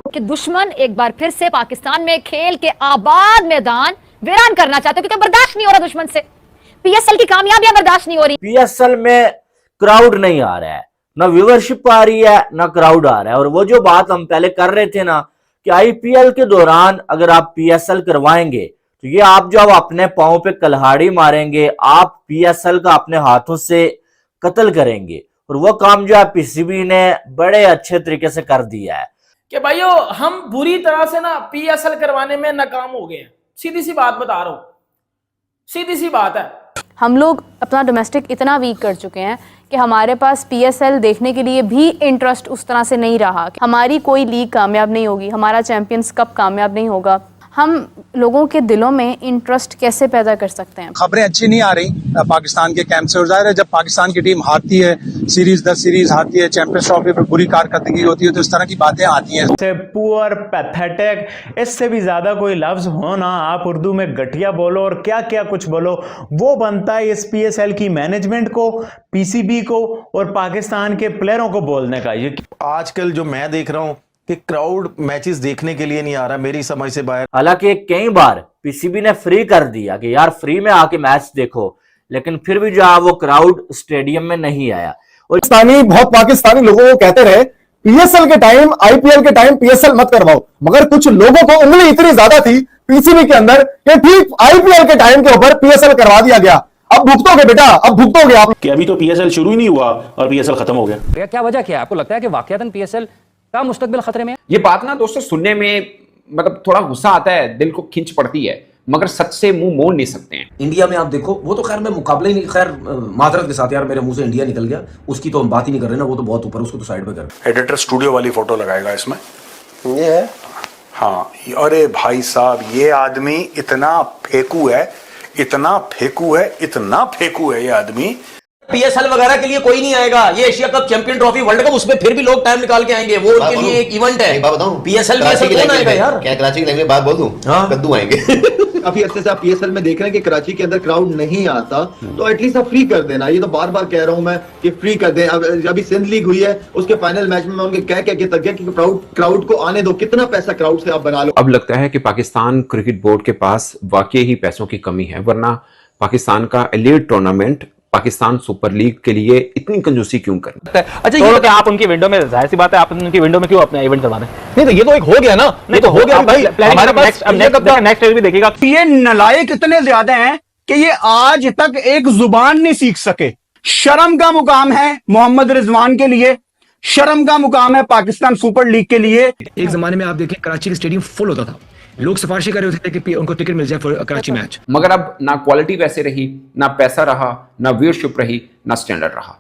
कि दुश्मन एक बार फिर से पाकिस्तान में खेल के आबाद मैदान वीरान करना चाहते क्योंकि बर्दाश्त नहीं हो रहा दुश्मन से। पीएसएल की कामयाबियां बर्दाश्त नहीं हो रही। पीएसएल में क्राउड नहीं आ रहा है, ना व्यूअरशिप आ रही है, ना क्राउड आ रहा है। और वो जो बात हम पहले कर रहे थे ना कि आईपीएल के दौरान अगर आप पीएसएल करवाएंगे तो ये आप जो अपने पांव पे कल्हाड़ी मारेंगे, आप पीएसएल का अपने हाथों से कत्ल करेंगे। और वो काम जो है पीसीबी ने बड़े अच्छे तरीके से कर दिया है कि भाइयों हम बुरी तरह से ना पीएसएल करवाने में नाकाम हो गए हैं। सीधी सी बात बता रहा हूं, सीधी सी बात है। हम लोग अपना डोमेस्टिक इतना वीक कर चुके हैं कि हमारे पास पीएसएल देखने के लिए भी इंटरेस्ट उस तरह से नहीं रहा। हमारी कोई लीग कामयाब नहीं होगी, हमारा चैंपियंस कप कामयाब नहीं होगा। हम लोगों के दिलों में इंटरेस्ट कैसे पैदा कर सकते हैं? खबरें अच्छी नहीं आ रही पाकिस्तान के कैंप से। और जाहिर है जब पाकिस्तान की टीम हारती है, सीरीज 10 सीरीज हारती है, चैंपियंस ट्रॉफी पर बुरी कारकर्दगी होती है, तो इस तरह की बातें आती हैं। पुअर, पैथेटिक, इससे भी ज्यादा कोई लफ्ज हो ना, आप उर्दू में घटिया बोलो और क्या क्या कुछ बोलो, वो बनता है इस पीएसएल की मैनेजमेंट को, पीसीबी को और पाकिस्तान के प्लेयरों को बोलने का। ये आजकल जो मैं देख रहा हूं कि क्राउड मैचेस देखने के लिए नहीं आ रहा, मेरी समझ से बाहर। हालांकि कई बार पीसीबी ने फ्री कर दिया कि यार फ्री में आके मैच देखो, लेकिन फिर भी जो है वो क्राउड स्टेडियम में नहीं आया। और बहुत पाकिस्तानी लोगों को कहते रहे पीएसएल के टाइम, आईपीएल के टाइम पीएसएल मत करवाओ, मगर कुछ लोगों को उंगली इतनी ज्यादा थी पीसीबी के अंदर कि ठीक आईपीएल के टाइम के ऊपर पीएसएल करवा दिया गया। अब भुगतोगे बेटा, अब भुगतोगे आप। कि अभी तो पीएसएल शुरू ही नहीं हुआ और पीएसएल खत्म हो गया। क्या वजह क्या है? आपको लगता है कि वाकयातन पीएसएल का मुस्तकबिल खतरे में है? ये बात ना दोस्तों सुनने में मतलब थोड़ा गुस्सा आता है, दिल को खिंच पड़ती है, मगर सच से मुंह मोड़ नहीं सकते हैं। इंडिया में आप देखो, वो तो खैर मैं मुकाबले ही नहीं, खैर माजरत के साथ यार मेरे मुंह से इंडिया निकल गया, उसकी तो हम बात ही नहीं कर रहे ना, वो तो बहुत ऊपर, उसको तो साइड पे कर। एडिटर स्टूडियो वाली फोटो लगाएगा इसमें, ये है। हाँ, अरे भाई साहब ये आदमी इतना फेंकू है, इतना फेंकू है, इतना फेंकू है ये आदमी। पीएसएल वगैरह के लिए कोई नहीं आएगा, ये Asia cup, champion trophy, world cup, उसमें फिर भी लोग टाइम निकाल के आएंगे, वो उनके लिए एक इवेंट है। पीएसएल कौन आएगा यार? क्या कराची की लैंग्वेज बात बोल दूं? हाँ, कद्दू आएंगे। काफी अच्छे से आप पीएसएल में देख रहे हैं कि कराची के अंदर क्राउड नहीं आता, तो एटलीस्ट आप फ्री कर देना। ये तो बार बार कह रहा हूं मैं कि फ्री कर दें। अभी सिंध लीग हुई है, उसके फाइनल मैच में मैं उनके कह के तक गया कि क्राउड को आने दो, कितना पैसा क्राउड से आप बना लो। अब लगता है कि पाकिस्तान क्रिकेट बोर्ड के पास वाकई ही पैसों की कमी है, वरना पाकिस्तान का elite tournament Pakistan super league के लिए इतनी कंजूसी क्यों करें? अच्छा, ये तो आप उनकी विंडो में, जाहिर सी बात है आप उनकी विंडो में क्यों अपना इवेंट करवा रहे हैं? नहीं तो ये तो एक हो गया ना, नहीं तो हो गया भाई। हमारे पास नेक्स्ट भी देखिएगा। ये नालायक इतने ज्यादा हैं कि ये आज तक एक जुबान नहीं सीख सके। शर्म का मुकाम है मोहम्मद रिजवान के लिए, शर्म का मुकाम है पाकिस्तान सुपर लीग के लिए। एक जमाने में आप देखें कराची का स्टेडियम फुल होता था, लोग सिफारिशें कर रहे होते थे कि उनको टिकट मिल जाए फॉर कराची मैच। मगर अब ना क्वालिटी वैसे रही, ना पैसा रहा, ना व्यूअरशिप रही, ना स्टैंडर्ड रहा।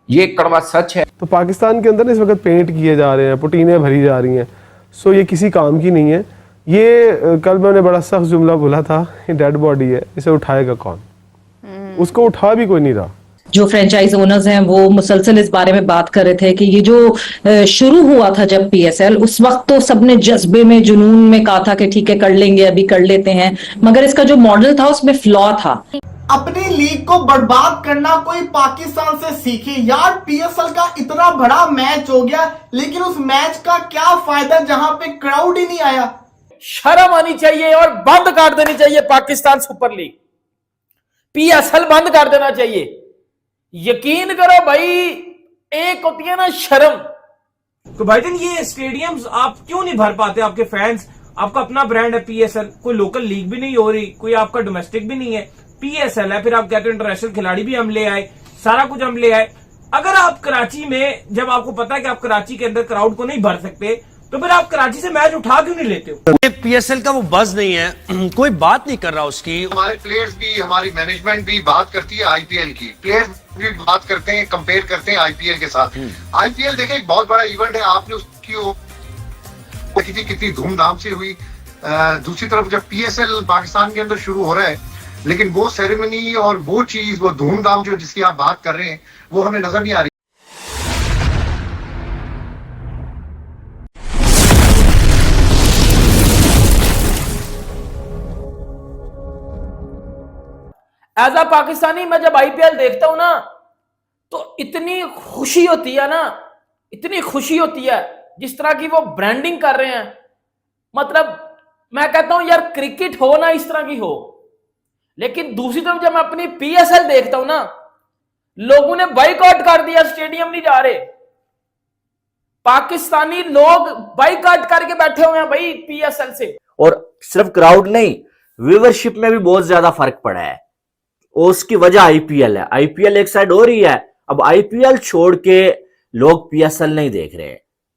ये कड़वा सच है। तो पाकिस्तान के अंदर इस वक्त पेंट किए जा रहे हैं, पुटीनें भरी जा रही हैं, सो ये किसी काम की नहीं है। ये कल मैंने बड़ा सख्त जुमला बोला था, ये डेड बॉडी है, इसे उठाएगा कौन? उसको उठा भी कोई नहीं रहा। जो फ्रेंचाइज ओनर्स हैं वो मुसलसल इस बारे में बात कर रहे थे कि ये जो शुरू हुआ था जब पीएसएल, उस वक्त तो सबने जज्बे में, जुनून में कहा था कि ठीक है कर लेंगे, अभी कर लेते हैं, मगर इसका जो मॉडल था उसमें फ्लॉ था। अपनी लीग को बर्बाद करना कोई पाकिस्तान से सीखे यार। पीएसएल का इतना बड़ा मैच हो गया, लेकिन उस मैच का क्या फायदा जहां पे क्राउड ही नहीं आया। शर्म आनी चाहिए और बंद कर देनी चाहिए पाकिस्तान सुपर लीग, पीएसएल बंद कर देना चाहिए। यकीन करो भाई, एक होती है ना शर्म। तो भाईजान ये स्टेडियम्स आप क्यों नहीं भर पाते? आपके फैंस, आपका अपना ब्रांड है पीएसएल, कोई लोकल लीग भी नहीं हो रही, कोई आपका डोमेस्टिक भी नहीं है, पीएसएल है, फिर आप कहते हो इंटरनेशनल खिलाड़ी भी हम ले आए, सारा कुछ हम ले आए। अगर आप कराची में, जब आपको पता है कि आप कराची के अंदर क्राउड को नहीं भर सकते, तो फिर आप कराची से मैच उठा क्यों नहीं लेते हो? पीएसएल का वो बज़ नहीं है, कोई बात नहीं कर रहा उसकी। हमारे प्लेयर्स भी, हमारी मैनेजमेंट भी बात करती है आईपीएल की, प्लेयर्स भी बात करते हैं, कंपेयर करते हैं आईपीएल के साथ। आईपीएल देखें एक बहुत बड़ा इवेंट है, आपने उसकी कितनी धूमधाम से हुई। दूसरी तरफ जब पीएसएल पाकिस्तान के अंदर शुरू हो रहा है, लेकिन वो सेरेमनी और वो चीज, वो धूमधाम जो जिसकी आप बात कर रहे हैं, वो हमें नजर नहीं आ रही। एज अ पाकिस्तानी मैं जब आईपीएल देखता हूं ना, तो इतनी खुशी होती है ना, इतनी खुशी होती है जिस तरह की वो ब्रांडिंग कर रहे हैं, मतलब मैं कहता हूं यार क्रिकेट हो ना इस तरह की हो। लेकिन दूसरी तरफ जब मैं अपनी पीएसएल देखता हूं ना, लोगों ने बाइकआउट कर दिया, स्टेडियम नहीं जा रहे, पाकिस्तानी लोग बाइकआउट करके बैठे हुए हैं भाई पीएसएल से। और सिर्फ क्राउड नहीं, व्यूवरशिप में भी बहुत ज्यादा फर्क पड़ा है और उसकी वजह आईपीएल है। आईपीएल एक साइड हो रही है, अब आईपीएल छोड़ के लोग पीएसएल नहीं देख रहे,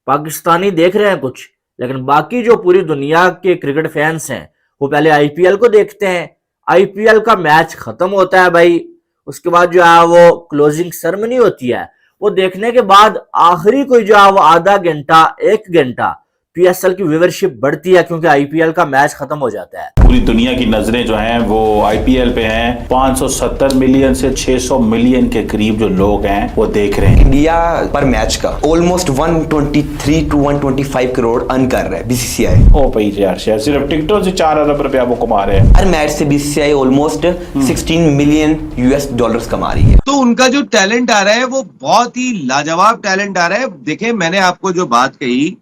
पाकिस्तानी देख रहे हैं कुछ, लेकिन बाकी जो पूरी दुनिया के क्रिकेट फैंस हैं वो पहले आईपीएल को देखते हैं। आईपीएल का मैच खत्म होता है भाई, उसके बाद जो है वो क्लोजिंग सेरेमनी होती है, वो देखने के बाद आखिरी कोई जो है वो आधा घंटा 1 घंटा पीएसएल की व्यूवरशिप बढ़ती है, क्योंकि आईपीएल का मैच खत्म हो जाता है। पूरी दुनिया की नजरें जो हैं वो आईपीएल पे हैं। 570 मिलियन से 600 मिलियन के करीब जो लोग हैं वो देख रहे हैं। इंडिया पर मैच का ऑलमोस्ट 123 टू 125 करोड़ अर्न कर रहा है बीसीसीआई। ओ भाई यार, सिर्फ टिकटों से 4 अरब रुपया वो कमा रहे हैं। हर मैच से BCCI almost 16 million US dollars कमा रही है। तो उनका जो टैलेंट आ रहा है वो बहुत ही लाजवाब टैलेंट आ रहा है। देखें, मैंने आपको जो बात कही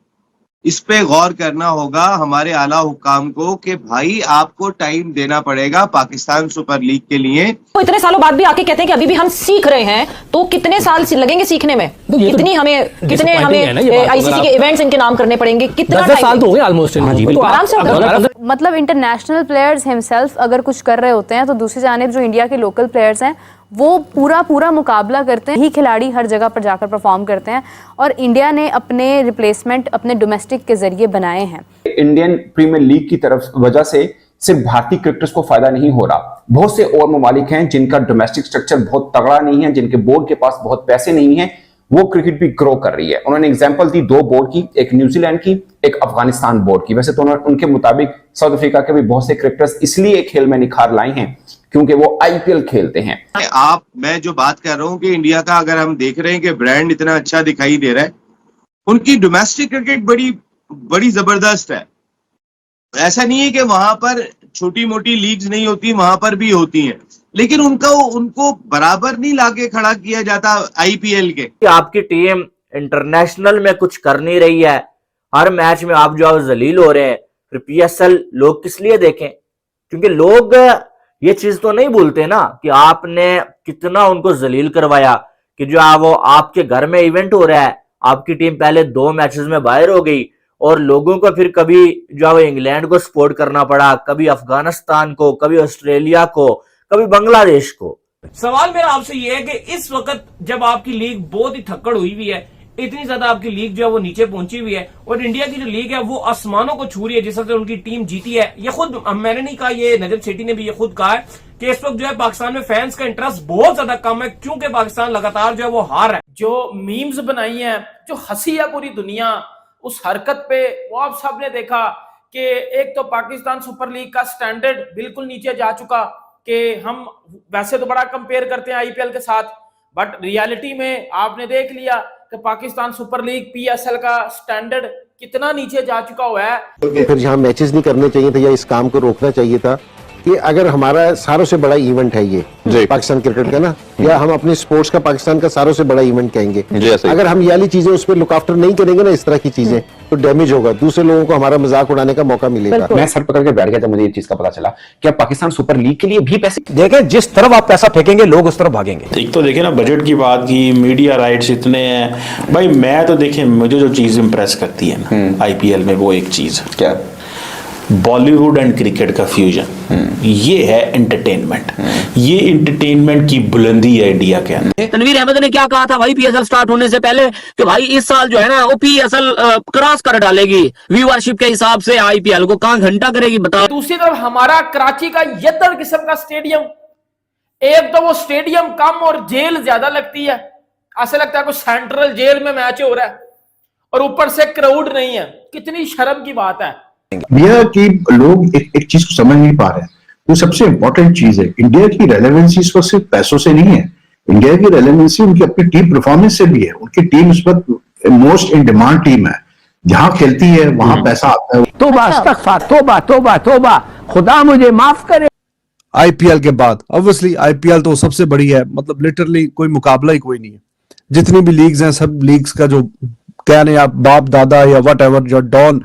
इस पे गौर करना होगा हमारे आला हुक्काम को कि भाई आपको टाइम देना पड़ेगा पाकिस्तान सुपर लीग के लिए। तो इतने सालों बाद भी आके कहते हैं कि अभी भी हम सीख रहे हैं, तो कितने साल लगेंगे सीखने में? कितने हमें आईसीसी के इवेंट्स इनके नाम करने पड़ेंगे? कितना साल तो हो गए ऑलमोस्ट, आराम से। मतलब इंटरनेशनल प्लेयर्स हिमसेल्फ अगर कुछ कर रहे होते हैं तो दूसरी जानिब जो इंडिया के लोकल प्लेयर्स हैं वो पूरा मुकाबला करते हैं। ही खिलाड़ी हर जगह पर जाकर परफॉर्म करते हैं और इंडिया ने अपने रिप्लेसमेंट अपने डोमेस्टिक के जरिए बनाए हैं। इंडियन प्रीमियर लीग की तरफ वजह से सिर्फ भारतीय क्रिकेटर्स को फायदा नहीं हो रहा, बहुत से और ममालिक हैं जिनका डोमेस्टिक स्ट्रक्चर बहुत तगड़ा नहीं है, जिनके बोर्ड के पास बहुत पैसे नहीं है, वो क्रिकेट भी ग्रो कर रही है। उन्होंने एग्जांपल दी 2 बोर्ड की, एक न्यूजीलैंड की, एक अफगानिस्तान बोर्ड की। वैसे तो उनके मुताबिक साउथ अफ्रीका के भी बहुत से क्रिकेटर्स इसलिए खेल में निखार लाए हैं क्योंकि वो आईपीएल खेलते हैं। मैं जो बात कर रहा हूं कि इंडिया का अगर हम देख रहे हैं कि ब्रांड इतना अच्छा दिखाई दे रहा है, उनकी डोमेस्टिक क्रिकेट बड़ी जबरदस्त है। ऐसा नहीं है कि वहां पर छोटी मोटी लीग्स नहीं होती, वहां पर भी होती हैं, लेकिन उनको बराबर नहीं लाके खड़ा किया जाता आईपीएल के। आपकी टीम इंटरनेशनल में कुछ कर नहीं रही है, हर मैच में आप जो जलील हो रहे हैं, फिर पीएसएल लोग किस लिए देखें? क्योंकि लोग ये चीज तो नहीं भूलते ना कि आपने कितना उनको जलील करवाया, कि जो है वो आपके घर में इवेंट हो रहा है, आपकी टीम पहले 2 मैचेस में बाहर हो गई और लोगों को फिर कभी जो है वो इंग्लैंड को सपोर्ट करना पड़ा, कभी अफगानिस्तान को, कभी ऑस्ट्रेलिया को, कभी बांग्लादेश को। सवाल मेरा आपसे ये है कि इस वक्त जब आपकी लीग बहुत ही थक्कड़ हुई हुई है, इतनी ज्यादा आपकी लीग जो है वो नीचे पहुंची हुई है और इंडिया की जो लीग है वो आसमानों को छू रही है, जिस तरह से उनकी टीम जीती है, ये खुद मैंने नहीं कहा, ये नजर सेठी ने भी ये खुद कहा है कि इस वक्त जो है पाकिस्तान में फैंस का इंटरेस्ट बहुत ज्यादा कम है, क्योंकि पाकिस्तान लगातार जो है वो हार रहा है। जो मीम्स बनाई हैं, जो हंसी है पूरी दुनिया उस हरकत पे, वो आप सब ने देखा कि एक तो पाकिस्तान सुपर लीग का स्टैंडर्ड बिल्कुल नीचे जा चुका, कि हम वैसे तो बड़ा कंपेयर करते हैं आईपीएल के साथ, बट रियलिटी में आपने देख लिया कि पाकिस्तान सुपर लीग पीएसएल का स्टैंडर्ड कितना नीचे जा चुका हुआ है। फिर यहाँ मैचेस नहीं करने चाहिए थे या इस काम को रोकना चाहिए था कि अगर हमारा सारों से बड़ा इवेंट है ये पाकिस्तान क्रिकेट का ना, या हम अपने स्पोर्ट्स का पाकिस्तान का सारों से बड़ा इवेंट कहेंगे, अगर हम ये वाली चीजें उस पर लुक आफ्टर नहीं करेंगे ना, इस तरह की चीजें, तो डैमेज होगा, दूसरे लोगों को हमारा मजाक उड़ाने का मौका मिलेगा। मैं सर पकड़ के बैठ गया जब मुझे ये चीज का पता चला कि अब पाकिस्तान सुपर लीग के लिए भी पैसे देखें, जिस तरफ आप पैसा फेंकेंगे लोग उस तरफ भागेंगे। एक तो देखे ना, बजट की बात की, मीडिया राइट्स इतने हैं भाई। मैं तो देखें, मुझे जो चीज इंप्रेस करती है ना आईपीएल में, वो एक चीज क्या, बॉलीवुड एंड क्रिकेट का फ्यूजन, ये है एंटरटेनमेंट। ये एंटरटेनमेंट की बुलंदी है इंडिया के अंदर। तनवीर अहमद ने क्या कहा था भाई पीएसएल स्टार्ट होने से पहले कि भाई इस साल जो है ना वो पीएसएल क्रॉस कर डालेगी व्यूअरशिप के हिसाब से आईपीएल को, कहां घंटा करेगी बताओ। दूसरी तरफ हमारा कराची का यत्तर किस्म का स्टेडियम, एक तो वो स्टेडियम कम और जेल ज्यादा लगती है, ऐसा लगता है कोई सेंट्रल जेल में मैच हो रहा है, और ऊपर से क्राउड नहीं है। कितनी शर्म की बात है भैया कि लोग एक चीज को समझ नहीं पा रहे हैं। वो सबसे इंपॉर्टेंट चीज है, इंडिया की रेलेवेंसी इस वक्त सिर्फ पैसों से नहीं है, इंडिया की रेलेवेंसी उनकी अपनी टीम परफॉर्मेंस से भी है। उनकी टीम इस वक्त मोस्ट इन डिमांड टीम है, जहां खेलती है वहां पैसा आता है। तोबा इस्तगफार, तोबा तोबा तोबा, खुदा मुझे माफ करे। आईपीएल के बाद ऑब्वियसली आईपीएल तो सबसे बड़ी है, मतलब लिटरली कोई मुकाबला ही कोई नहीं है। जितनी भी लीग्स हैं सब लीग्स का जो क्या नहीं आप बाप दादा या वट एवर जो डॉन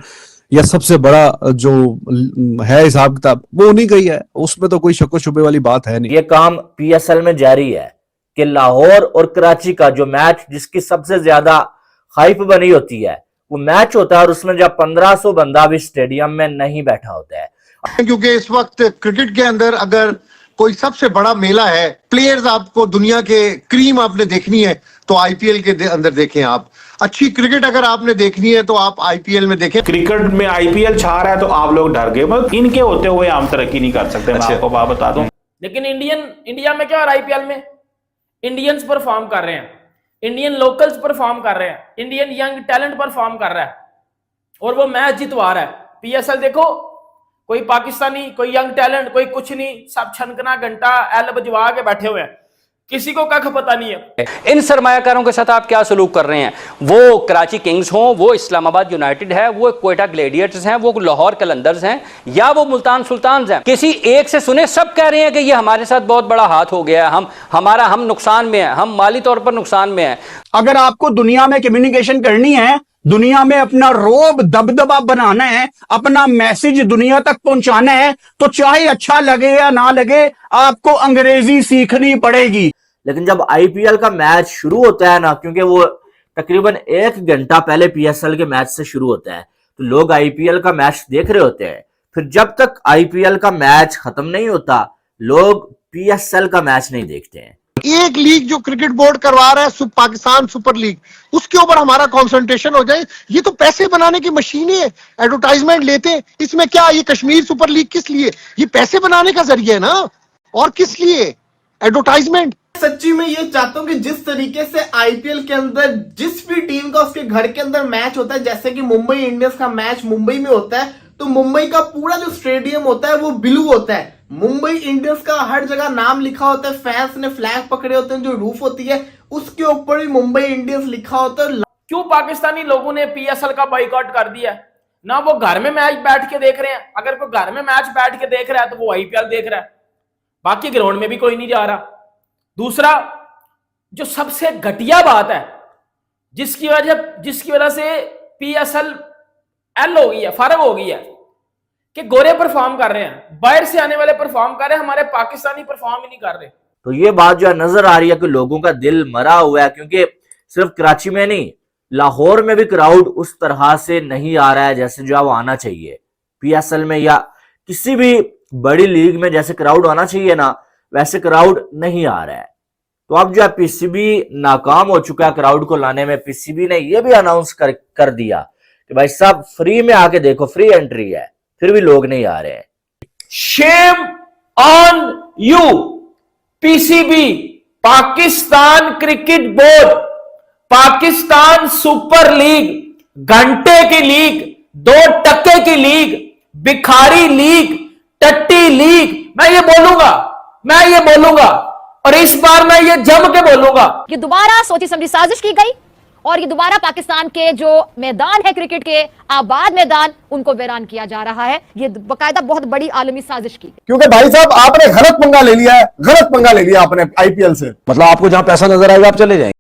या सबसे बड़ा जो है हिसाब किताब वो नहीं गई है, उसमें तो कोई शक शुबे वाली बात है नहीं। ये काम PSL में जारी है कि लाहौर और कराची का जो मैच जिसकी सबसे ज्यादा हाइप बनी होती है वो मैच होता है और उसमें जब 1500 बंदा भी स्टेडियम में नहीं बैठा होता है। क्योंकि इस वक्त क्रिकेट के अंदर अगर कोई सबसे बड़ा मेला है, प्लेयर्स आपको दुनिया के क्रीम आपने देखनी है तो IPL के अंदर देखें। आप अच्छी क्रिकेट अगर आपने देखनी है तो आप IPL में देखें। क्रिकेट में IPL छा रहा है तो आप लोग डर गए, मतलब इनके होते हुए हम तरक्की नहीं कर सकते। मैं आपको बात बता दूं, लेकिन इंडिया में क्या हो रहा है? IPL में इंडियंस परफॉर्म कर रहे हैं, इंडियन लोकल्स परफॉर्म कर रहे हैं, इंडियन यंग टैलेंट परफॉर्म कर रहा है और वो मैच जितवा रहा है। PSL देखो, कोई पाकिस्तानी, कोई यंग टैलेंट, कोई कुछ नहीं, सब छनकना घंटा एल बजवा के बैठे हुए हैं, किसी को कख पता नहीं है। इन सरमायाकारों के साथ आप क्या सलूक कर रहे हैं? वो कराची किंग्स हों, वो इस्लामाबाद यूनाइटेड है, वो क्वेटा ग्लेडिएटर्स हैं, वो लाहौर कलंदर्स हैं या वो मुल्तान सुल्तान्स हैं, किसी एक से सुने, सब कह रहे हैं कि ये हमारे साथ बहुत बड़ा हाथ हो गया है, हम नुकसान में हैं, हम माली तौर पर नुकसान में हैं। अगर आपको दुनिया में कम्युनिकेशन करनी है, दुनिया में अपना रोब दबदबा बनाना है, अपना मैसेज दुनिया तक पहुंचाना है, तो चाहे अच्छा लगे या ना लगे आपको अंग्रेजी सीखनी पड़ेगी। लेकिन जब IPL का मैच शुरू होता है ना, क्योंकि वो तकरीबन 1 घंटा पहले PSL के मैच से शुरू होता है, तो लोग IPL का मैच देख रहे होते हैं। फिर जब तक IPL का मैच खत्म नहीं होता लोग PSL का मैच नहीं देखते हैं। एक लीग जो क्रिकेट बोर्ड करवा रहा है पाकिस्तान सुपर लीग, उसके ऊपर हमारा कंसंट्रेशन हो जाए। ये तो पैसे बनाने की मशीन है, एडवर्टाइजमेंट लेते हैं। इसमें क्या ये कश्मीर सुपर लीग किस लिए? ये पैसे बनाने का जरिया है ना, और किस लिए? एडवर्टाइजमेंट। सच्ची में ये चाहता हूँ कि जिस तरीके से IPL के अंदर जिस भी टीम का उसके घर के अंदर मैच होता है, जैसे कि मुंबई इंडियंस का मैच मुंबई में होता है, तो मुंबई का पूरा जो स्टेडियम होता है वो ब्लू होता है। मुंबई इंडियंस का हर जगह नाम लिखा होता है, फैंस ने फ्लैग पकड़े होते हैं, जो रूफ होती है उसके ऊपर भी मुंबई इंडियंस लिखा होता है। क्यों पाकिस्तानी लोगों ने PSL का बॉयकॉट कर दिया? ना वो घर में मैच बैठ के देख रहे हैं, अगर कोई घर में मैच बैठ के देख रहा है तो वो IPL देख रहा है, बाकी ग्राउंड में भी कोई नहीं जा रहा। दूसरा, जो सबसे घटिया बात है, जिसकी वजह से PSL एल हो गई है, फर्क हो गई है कि गोरे परफॉर्म कर रहे हैं, बाहर से आने वाले परफॉर्म कर रहे हैं, हमारे पाकिस्तानी परफॉर्म ही नहीं कर रहे। तो ये बात जो है नजर आ रही है कि लोगों का दिल मरा हुआ है, क्योंकि सिर्फ कराची में नहीं, लाहौर में भी क्राउड उस तरह से नहीं आ रहा है जैसे जो वो आना चाहिए। PSL में या किसी भी बड़ी लीग में जैसे क्राउड आना चाहिए ना, वैसे क्राउड नहीं आ रहा है। तो अब जो है PCB नाकाम हो चुका है क्राउड को लाने में। PCB ने यह भी अनाउंस कर दिया कि भाई साहब फ्री में आके देखो, फ्री एंट्री है, फिर भी लोग नहीं आ रहे हैं। Shame on you PCB, Pakistan cricket board, Pakistan super league, घंटे की लीग, 2 टके की लीग, भिखारी लीग, टट्टी लीग। मैं ये बोलूंगा और इस बार मैं ये जम के बोलूंगा। ये दोबारा सोची समझी साजिश की गई और ये दोबारा पाकिस्तान के जो मैदान है क्रिकेट के, आबाद मैदान, उनको वीरान किया जा रहा है। ये बाकायदा बहुत बड़ी आलमी साजिश की, क्योंकि भाई साहब आपने गलत पंगा ले लिया है, गलत पंगा ले लिया आपने IPL से। मतलब आपको जहां पैसा नजर आएगा आप चले जाएंगे।